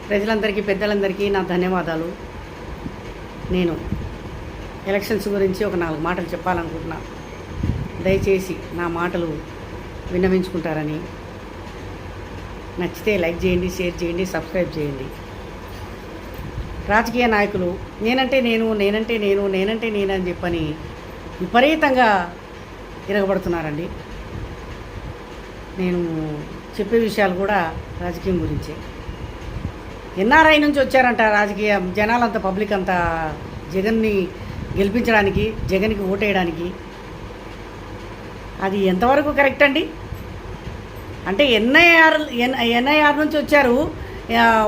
ప్రజలందరికీ పెద్దలందరికీ నా ధన్యవాదాలు. నేను ఎలక్షన్స్ గురించి ఒక 4 మాటలు చెప్పాలనుకుంటున్నాను. దయచేసి నా మాటలు విన్నవించుకుంటారని, నచ్చితే లైక్ చేయండి, షేర్ చేయండి, సబ్స్క్రైబ్ చేయండి. రాజకీయ నాయకులు నేనంటే నేను అని చెప్పని విపరీతంగా తిరగబడుతున్నారండి. నేను చెప్పే విషయాలు కూడా రాజకీయం గురించే. ఎన్ఆర్ఐ నుంచి వచ్చారంట రాజకీయ జనాలంతా, పబ్లిక్ అంతా జగన్ని గెలిపించడానికి, జగన్కి ఓటేయడానికి. అది ఎంతవరకు కరెక్ట్ అండి? అంటే ఎన్ఐఆర్ నుంచి వచ్చారు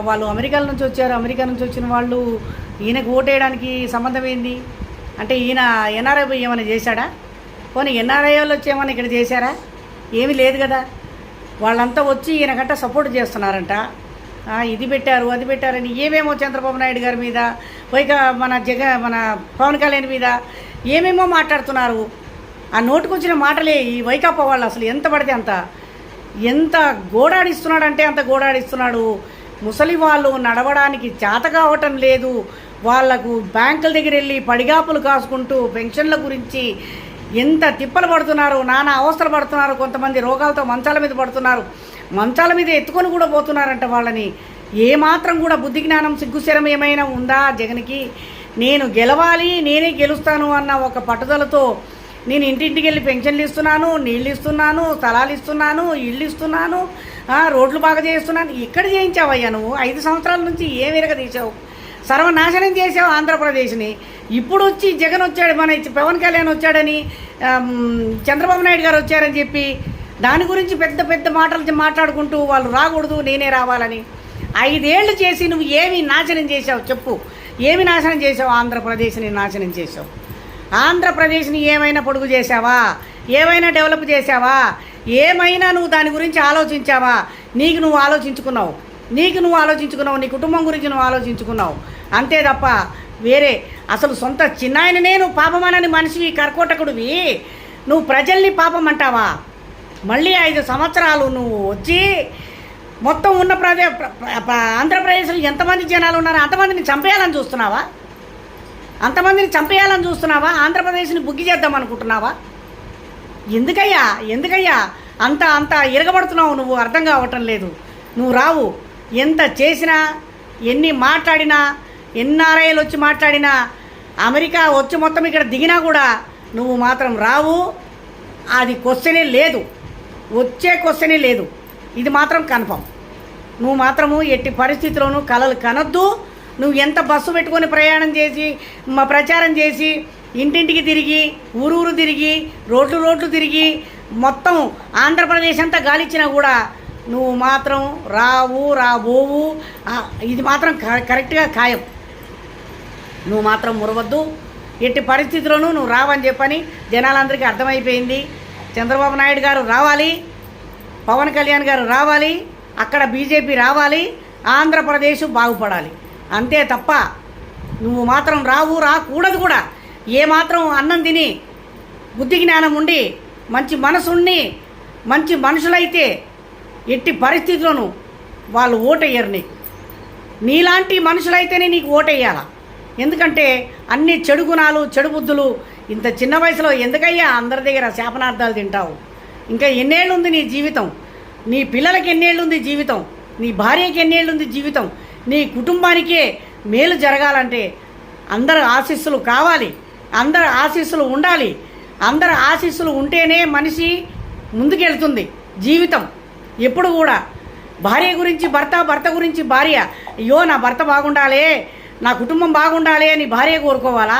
వాళ్ళు, అమెరికా నుంచి వచ్చారు. అమెరికా నుంచి వచ్చిన వాళ్ళు ఈయనకు ఓటేయడానికి సంబంధం ఏంది? అంటే ఈయన ఎన్ఆర్ఐ ఏమైనా చేశాడా? పోనీ ఎన్ఆర్ఐ వాళ్ళు వచ్చి ఏమైనా ఇక్కడ చేశారా? ఏమీ లేదు కదా. వాళ్ళంతా వచ్చి ఈయనకంట సపోర్ట్ చేస్తున్నారంట. ఇది పెట్టారు, అది పెట్టారని ఏమేమో చంద్రబాబు నాయుడు గారి మీద, మన పవన్ కళ్యాణ్ మీద ఏమేమో మాట్లాడుతున్నారు. ఆ నోటుకొచ్చిన మాటలే ఈ వైకాపా వాళ్ళు అసలు ఎంత పడితే అంత, ఎంత గోడాడిస్తున్నాడంటే అంత గోడాడిస్తున్నాడు. ముసలి వాళ్ళు నడవడానికి చేత కావటం లేదు. వాళ్లకు బ్యాంకుల దగ్గర వెళ్ళి పడిగాపులు కాసుకుంటూ పెన్షన్ల గురించి ఎంత తిప్పలు పడుతున్నారు, నానా అవస్థలు పడుతున్నారు. కొంతమంది రోగాలతో మంచాల మీద పడుతున్నారు, మంచాల మీద ఎత్తుకొని కూడా పోతున్నారంట వాళ్ళని. ఏమాత్రం కూడా బుద్ధి జ్ఞానం, సిగ్గుశరం ఏమైనా ఉందా జగన్కి? నేను గెలవాలి, నేనే గెలుస్తాను అన్న ఒక పట్టుదలతో నేను ఇంటింటికి వెళ్ళి పెన్షన్లు ఇస్తున్నాను, నీళ్ళు ఇస్తున్నాను, స్థలాలు ఇస్తున్నాను, ఇళ్ళు ఇస్తున్నాను, రోడ్లు బాగా చేస్తున్నాను. ఇక్కడ చేయించావయ్యా నువ్వు? 5 సంవత్సరాల నుంచి ఏం విరగదీశావు? సర్వనాశనం చేసావు ఆంధ్రప్రదేశ్ని. ఇప్పుడు వచ్చి జగన్ వచ్చాడు, మన పవన్ కళ్యాణ్ వచ్చాడని, చంద్రబాబు నాయుడు గారు వచ్చారని చెప్పి దాని గురించి పెద్ద పెద్ద మాటలు మాట్లాడుకుంటూ వాళ్ళు రాకూడదు, నేనే రావాలని. 5 ఏళ్ళు చేసి నువ్వు ఏమి నాశనం చేసావు చెప్పు? ఏమి నాశనం చేసావు? ఆంధ్రప్రదేశ్ని నాశనం చేసావు. ఆంధ్రప్రదేశ్ని ఏమైనా పొడుగు చేసావా? ఏమైనా డెవలప్ చేసావా? ఏమైనా నువ్వు దాని గురించి ఆలోచించావా? నీకు నువ్వు ఆలోచించుకున్నావు, నీ కుటుంబం గురించి నువ్వు ఆలోచించుకున్నావు అంతే తప్ప వేరే అసలు సొంత చిన్నాయన నేను పాపమనని మనిషివి, కర్కోటకుడివి. నువ్వు ప్రజల్ని పాపం అంటావా? మళ్ళీ 5 సంవత్సరాలు నువ్వు వచ్చి మొత్తం ఉన్న ఆంధ్రప్రదేశ్లో ఎంతమంది జనాలు ఉన్నారో అంతమందిని చంపేయాలని చూస్తున్నావా? ఆంధ్రప్రదేశ్ని బుగ్గి చేద్దాం అనుకుంటున్నావా? ఎందుకయ్యా అంత ఇరగబడుతున్నావు నువ్వు? అర్థం కావటం లేదు. నువ్వు రావు. ఎంత చేసినా, ఎన్ని మాట్లాడినా, ఎన్ఆర్ఐలు వచ్చి మాట్లాడినా, అమెరికా వచ్చి మొత్తం ఇక్కడ దిగినా కూడా నువ్వు మాత్రం రావు. అది క్వశ్చనే లేదు, వచ్చే క్వశ్చనే లేదు. ఇది మాత్రం కన్ఫర్మ్. నువ్వు మాత్రము ఎట్టి పరిస్థితుల్లోనూ కలలు కనొద్దు. నువ్వు ఎంత బస్సు పెట్టుకొని ప్రచారం చేసి ఇంటింటికి తిరిగి, ఊరూరు తిరిగి, రోడ్లు తిరిగి మొత్తం ఆంధ్రప్రదేశ్ అంతా గాలిచ్చినా కూడా నువ్వు మాత్రం రాబోవు. ఇది మాత్రం కరెక్ట్గా ఖాయం. నువ్వు మాత్రం మురవద్దు. ఎట్టి పరిస్థితుల్లోనూ నువ్వు రావని చెప్పని జనాలందరికీ అర్థమైపోయింది. చంద్రబాబు నాయుడు గారు రావాలి, పవన్ కళ్యాణ్ గారు రావాలి, అక్కడ బీజేపీ రావాలి, ఆంధ్రప్రదేశ్ బాగుపడాలి. అంతే తప్ప నువ్వు మాత్రం రాకూడదు కూడా. ఏమాత్రం అన్నం తిని బుద్ధి జ్ఞానం ఉండి మంచి మనసుండి మంచి మనుషులైతే ఎట్టి పరిస్థితుల్లోనూ వాళ్ళు ఓటేయరు. నీలాంటి మనుషులైతేనే నీకు ఓటేయాలా? ఎందుకంటే అన్ని చెడు గుణాలు, చెడు బుద్ధులు. ఇంత చిన్న వయసులో ఎందుకయ్యా అందరి దగ్గర శాపనార్థాలు తింటావు? ఇంకా ఎన్నేళ్ళు ఉంది నీ జీవితం? నీ పిల్లలకి ఎన్నేళ్ళు ఉంది జీవితం? నీ భార్యకి ఎన్నేళ్ళు ఉంది జీవితం? నీ కుటుంబానికే మేలు జరగాలంటే అందరి ఆశీస్సులు కావాలి, అందరి ఆశీస్సులు ఉండాలి. అందరి ఆశీస్సులు ఉంటేనే మనిషి ముందుకెళ్తుంది జీవితం. ఎప్పుడు కూడా భార్య గురించి భర్త, భర్త గురించి భార్య, అయ్యో నా భర్త బాగుండాలి, నా కుటుంబం బాగుండాలి అని భార్య కోరుకోవాలా?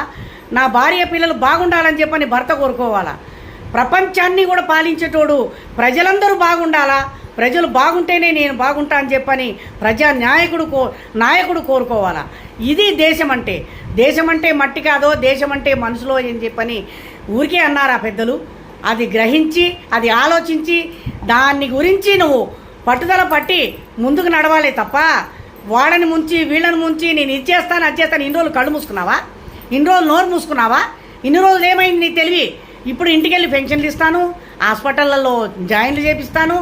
నా భార్య పిల్లలు బాగుండాలని చెప్పని భర్త కోరుకోవాలా? ప్రపంచాన్ని కూడా పాలించేటోడు ప్రజలందరూ బాగుండాలా? ప్రజలు బాగుంటేనే నేను బాగుంటా అని చెప్పని నాయకుడు కోరుకోవాలా? ఇది దేశం అంటే. దేశం అంటే మట్టి కాదో, దేశం అంటే మనుషులో అని చెప్పని ఊరికే అన్నారా పెద్దలు? అది గ్రహించి, అది ఆలోచించి, దాన్ని గురించి నువ్వు పట్టుదల పట్టి ముందుకు నడవాలే తప్ప వాడని ముంచి వీళ్ళని ముంచి నేను ఇచ్చేస్తాను ఇన్ని రోజులు కళ్ళు మూసుకున్నావా? ఇన్ని రోజులు నోరు మూసుకున్నావా? ఇన్ని రోజులు ఏమైంది నీ తెలివి? ఇప్పుడు ఇంటికి వెళ్ళి పెన్షన్లు ఇస్తాను, హాస్పిటళ్ళల్లో జాయిన్లు చేపిస్తాను,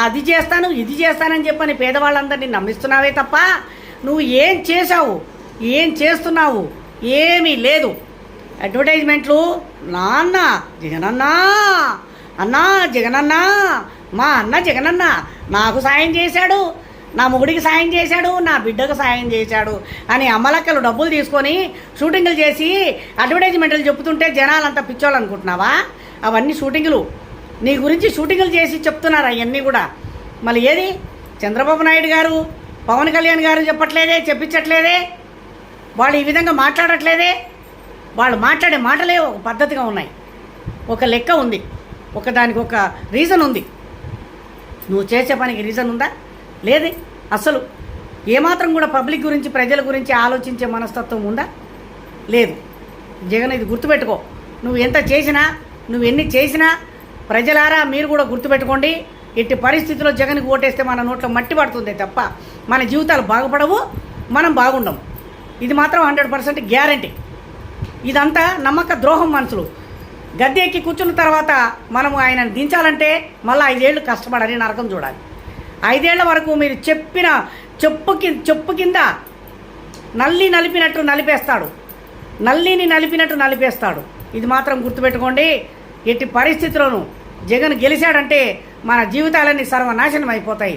అది చేస్తాను, ఇది చేస్తానని చెప్పని పేదవాళ్ళందరినీ నమ్మిస్తున్నావే తప్ప నువ్వు ఏం చేశావు, ఏం చేస్తున్నావు? ఏమీ లేదు. అడ్వర్టైజ్మెంట్లు నాన్న జగనన్నా, అన్నా జగనన్నా, మా అన్న జగనన్న నాకు సాయం చేశాడు, నా మొగుడికి సాయం చేశాడు, నా బిడ్డకు సాయం చేశాడు అని అమ్మలక్కలు డబ్బులు తీసుకొని షూటింగులు చేసి అడ్వర్టైజ్మెంట్లు చెప్తుంటే జనాలంతా పిచ్చోళ్ళు అనుకుంటున్నావా? అవన్నీ షూటింగులు. నీ గురించి షూటింగులు చేసి చెప్తున్నారు అవన్నీ కూడా. మళ్ళీ ఏది చంద్రబాబు నాయుడు గారు, పవన్ కళ్యాణ్ గారు చెప్పట్లేదే, చెప్పించట్లేదే, వాళ్ళు ఈ విధంగా మాట్లాడట్లేదే. వాళ్ళు మాట్లాడే మాటలే ఒక పద్ధతిగా ఉన్నాయి, ఒక లెక్క ఉంది, దానికి ఒక రీజన్ ఉంది. నువ్వు చేసే పనికి రీజన్ ఉందా? లేదే. అసలు ఏమాత్రం కూడా పబ్లిక్ గురించి, ప్రజల గురించి ఆలోచించే మనస్తత్వం ఉందా? లేదు. జగన్, ఇది గుర్తుపెట్టుకో. నువ్వు ఎంత చేసినా, నువ్వు ఎన్ని చేసినా, ప్రజలారా మీరు కూడా గుర్తుపెట్టుకోండి. ఎట్టి పరిస్థితుల్లో జగన్కి ఓటేస్తే మన నోట్లో మట్టి పడుతుంది తప్ప మన జీవితాలు బాగుపడవు, మనం బాగుండము. ఇది మాత్రం 100% గ్యారంటీ. ఇదంతా నమ్మక ద్రోహం. మనుషులు గద్దె ఎక్కి కూర్చున్న తర్వాత మనము ఆయనను దించాలంటే మళ్ళీ 5 ఏళ్ళు కష్టపడాలి, నరకం చూడాలి. 5 ఏళ్ల వరకు మీరు చెప్పిన చెప్పు కింద నల్లి నలిపినట్టు నలిపేస్తాడు, నల్లిని నలిపినట్టు నలిపేస్తాడు. ఇది మాత్రం గుర్తుపెట్టుకోండి. ఎట్టి పరిస్థితుల్లోనూ జగన్ గెలిచాడంటే మన జీవితాలన్నీ సర్వనాశనం అయిపోతాయి.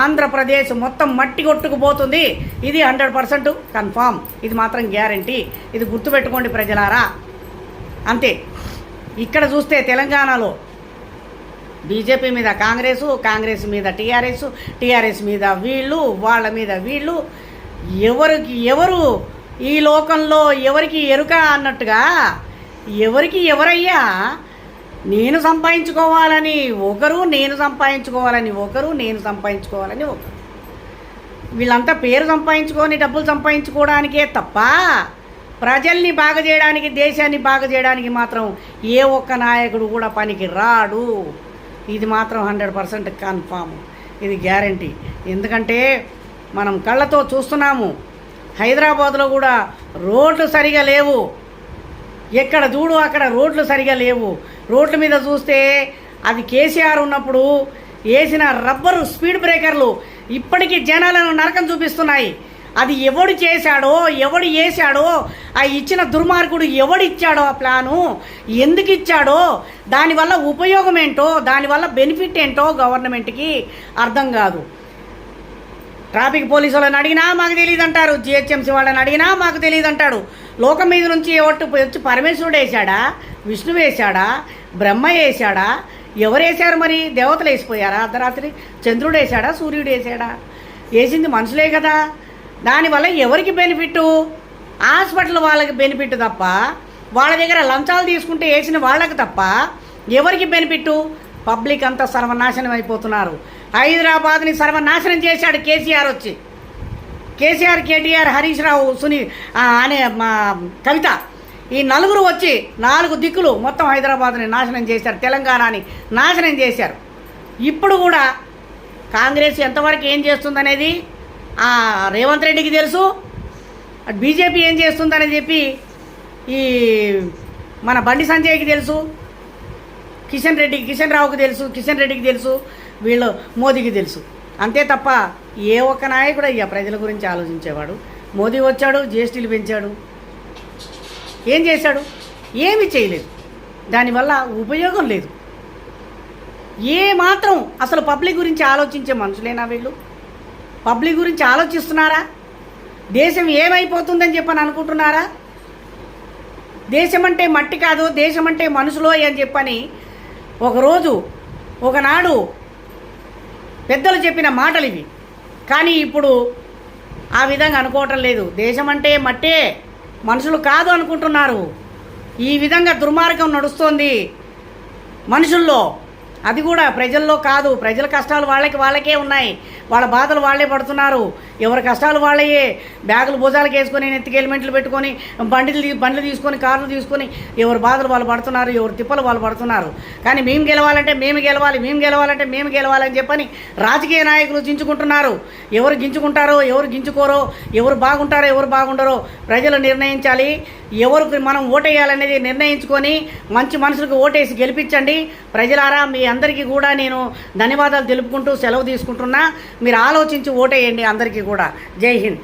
ఆంధ్రప్రదేశ్ మొత్తం మట్టి కొట్టుకుపోతుంది. ఇది 100% కన్ఫామ్. ఇది మాత్రం గ్యారంటీ. ఇది గుర్తుపెట్టుకోండి ప్రజలారా. అంతే. ఇక్కడ చూస్తే తెలంగాణలో బీజేపీ మీద కాంగ్రెసు, కాంగ్రెస్ మీద టీఆర్ఎస్, టీఆర్ఎస్ మీద వీళ్ళు, వాళ్ళ మీద వీళ్ళు, ఎవరు ఈ లోకంలో ఎవరికి ఎరుక అన్నట్టుగా ఎవరికి ఎవరయ్యా నేను సంపాదించుకోవాలని ఒకరు, నేను సంపాదించుకోవాలని ఒకరు, నేను సంపాదించుకోవాలని ఒకరు. వీళ్ళంతా పేరు సంపాదించుకొని డబ్బులు సంపాదించుకోవడానికే తప్ప ప్రజల్ని బాగా చేయడానికి, దేశాన్ని బాగా చేయడానికి మాత్రం ఏ ఒక్క నాయకుడు కూడా పనికి రాడు. ఇది మాత్రం 100% కన్ఫామ్. ఇది గ్యారంటీ. ఎందుకంటే మనం కళ్ళతో చూస్తున్నాము. హైదరాబాద్లో కూడా రోడ్లు సరిగా లేవు. ఎక్కడ చూడు అక్కడ రోడ్లు సరిగా లేవు. రోడ్ల మీద చూస్తే అది కేసీఆర్ ఉన్నప్పుడు వేసిన రబ్బరు స్పీడ్ బ్రేకర్లు ఇప్పటికీ జనాలను నరకం చూపిస్తున్నాయి. అది ఎవడు చేశాడో, ఎవడు వేశాడో, ఆ ఇచ్చిన దుర్మార్గుడు ఎవడిచ్చాడో, ఆ ప్లాను ఎందుకు ఇచ్చాడో, దానివల్ల ఉపయోగం ఏంటో, దానివల్ల బెనిఫిట్ ఏంటో గవర్నమెంట్కి అర్థం కాదు. ట్రాఫిక్ పోలీసు వాళ్ళని అడిగినా మాకు తెలియదు అంటారు, జిహెచ్ఎంసీ వాళ్ళని అడిగినా మాకు తెలియదు అంటాడు. లోకం మీద నుంచి వచ్చి పరమేశ్వరుడు వేశాడా, విష్ణు వేశాడా, బ్రహ్మ వేశాడా, ఎవరు వేశారు? మరి దేవతలు వేసిపోయారా అర్ధరాత్రి? చంద్రుడు వేశాడా, సూర్యుడు వేశాడా? వేసింది మనుషులే కదా. దానివల్ల ఎవరికి బెనిఫిట్? హాస్పిటల్ వాళ్ళకి బెనిఫిట్ తప్ప, వాళ్ళ దగ్గర లంచాలు తీసుకుంటే వేసిన వాళ్ళకి తప్ప ఎవరికి బెనిఫిట్? పబ్లిక్ అంతా సర్వనాశనం అయిపోతున్నారు. హైదరాబాద్ని సర్వనాశనం చేశాడు కేసీఆర్ వచ్చి. కేసీఆర్, కేటీఆర్, హరీష్ రావు, అనే మా కవిత, ఈ నలుగురు వచ్చి 4 దిక్కులు మొత్తం హైదరాబాద్ని నాశనం చేశారు, తెలంగాణని నాశనం చేశారు. ఇప్పుడు కూడా కాంగ్రెస్ ఎంతవరకు ఏం చేస్తుందనేది రేవంత్ రెడ్డికి తెలుసు, బీజేపీ ఏం చేస్తుందని చెప్పి ఈ మన బండి సంజయ్కి తెలుసు, కిషన్ రావుకి తెలుసు, కిషన్ రెడ్డికి తెలుసు, వీళ్ళు మోదీకి తెలుసు. అంతే తప్ప ఏ ఒక్క నాయకుడు అయ్యా ప్రజల గురించి ఆలోచించేవాడు? మోదీ వచ్చాడు, జిఎస్టీలు పెంచాడు, ఏం చేశాడు? ఏమీ చేయలేదు. దానివల్ల ఉపయోగం లేదు. ఏ మాత్రం అసలు పబ్లిక్ గురించి ఆలోచించే మనుషులేనా వీళ్ళు? పబ్లిక్ గురించి ఆలోచిస్తున్నారా? దేశం ఏమైపోతుందని చెప్పని అనుకుంటున్నారా? దేశం అంటే మట్టి కాదు, దేశం అంటే మనుషులో అని చెప్పని ఒకనాడు పెద్దలు చెప్పిన మాటలు ఇవి. కానీ ఇప్పుడు ఆ విధంగా అనుకోవటం లేదు. దేశం అంటే మట్టే, మనుషులు కాదు అనుకుంటున్నారు. ఈ విధంగా దుర్మార్గం నడుస్తోంది మనుషుల్లో. అది కూడా ప్రజల్లో కాదు. ప్రజల కష్టాలు వాళ్ళకే ఉన్నాయి, వాళ్ళ బాధలు వాళ్ళే పడుతున్నారు. ఎవరి కష్టాలు వాళ్ళయే. బ్యాగులు భుజాలకు వేసుకొని, నెత్తికి హెల్మెట్లు పెట్టుకొని, బండ్లు తీసుకొని, కార్లు తీసుకొని ఎవరి బాధలు వాళ్ళు పడుతున్నారు, ఎవరి తిప్పలు వాళ్ళు పడుతున్నారు. కానీ మేము గెలవాలంటే మేము గెలవాలని చెప్పని రాజకీయ నాయకులు గించుకుంటున్నారు. ఎవరు గించుకుంటారో, ఎవరు గించుకోరో, ఎవరు బాగుంటారో, ఎవరు బాగుండరో ప్రజలు నిర్ణయించాలి. ఎవరికి మనం ఓటేయాలనేది నిర్ణయించుకొని మంచి మనుషులకు ఓటేసి గెలిపించండి. ప్రజలారా, మీ అందరికీ కూడా నేను ధన్యవాదాలు తెలుపుకుంటూ సెలవు తీసుకుంటున్నా. మీరు ఆలోచించి ఓటేయండి అందరికీ కూడా. జై హింద్.